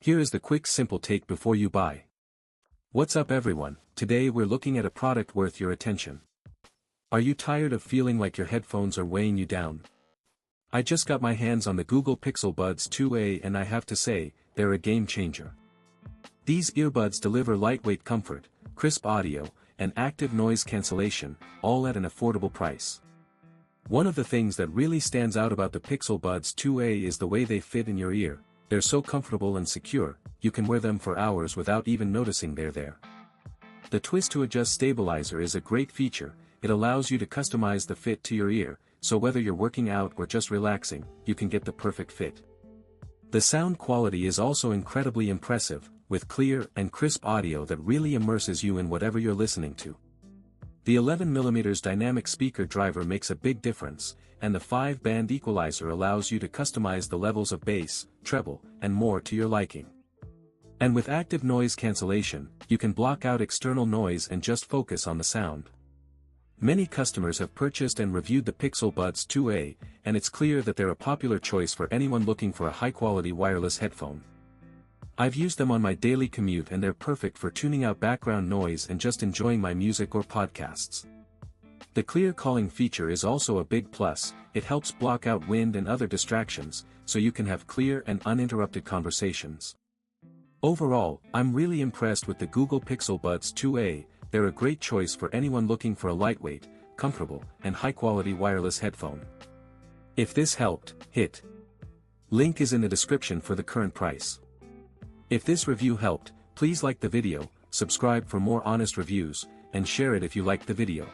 Here is the quick simple take before you buy. What's up everyone, today we're looking at a product worth your attention. Are you tired of feeling like your headphones are weighing you down? I just got my hands on the Google Pixel Buds 2a and I have to say, they're a game changer. These earbuds deliver lightweight comfort, crisp audio, and active noise cancellation, all at an affordable price. One of the things that really stands out about the Pixel Buds 2a is the way they fit in your ear. They're so comfortable and secure, you can wear them for hours without even noticing they're there. The twist-to-adjust stabilizer is a great feature. It allows you to customize the fit to your ear, so whether you're working out or just relaxing, you can get the perfect fit. The sound quality is also incredibly impressive, with clear and crisp audio that really immerses you in whatever you're listening to. The 11mm dynamic speaker driver makes a big difference, and the 5-band equalizer allows you to customize the levels of bass, treble, and more to your liking. And with active noise cancellation, you can block out external noise and just focus on the sound. Many customers have purchased and reviewed the Pixel Buds 2a, and it's clear that they're a popular choice for anyone looking for a high-quality wireless headphone. I've used them on my daily commute and they're perfect for tuning out background noise and just enjoying my music or podcasts. The clear calling feature is also a big plus. It helps block out wind and other distractions, so you can have clear and uninterrupted conversations. Overall, I'm really impressed with the Google Pixel Buds 2a. They're a great choice for anyone looking for a lightweight, comfortable, and high-quality wireless headphone. If this helped, hit link is in the description for the current price. If this review helped, please like the video, subscribe for more honest reviews, and share it if you liked the video.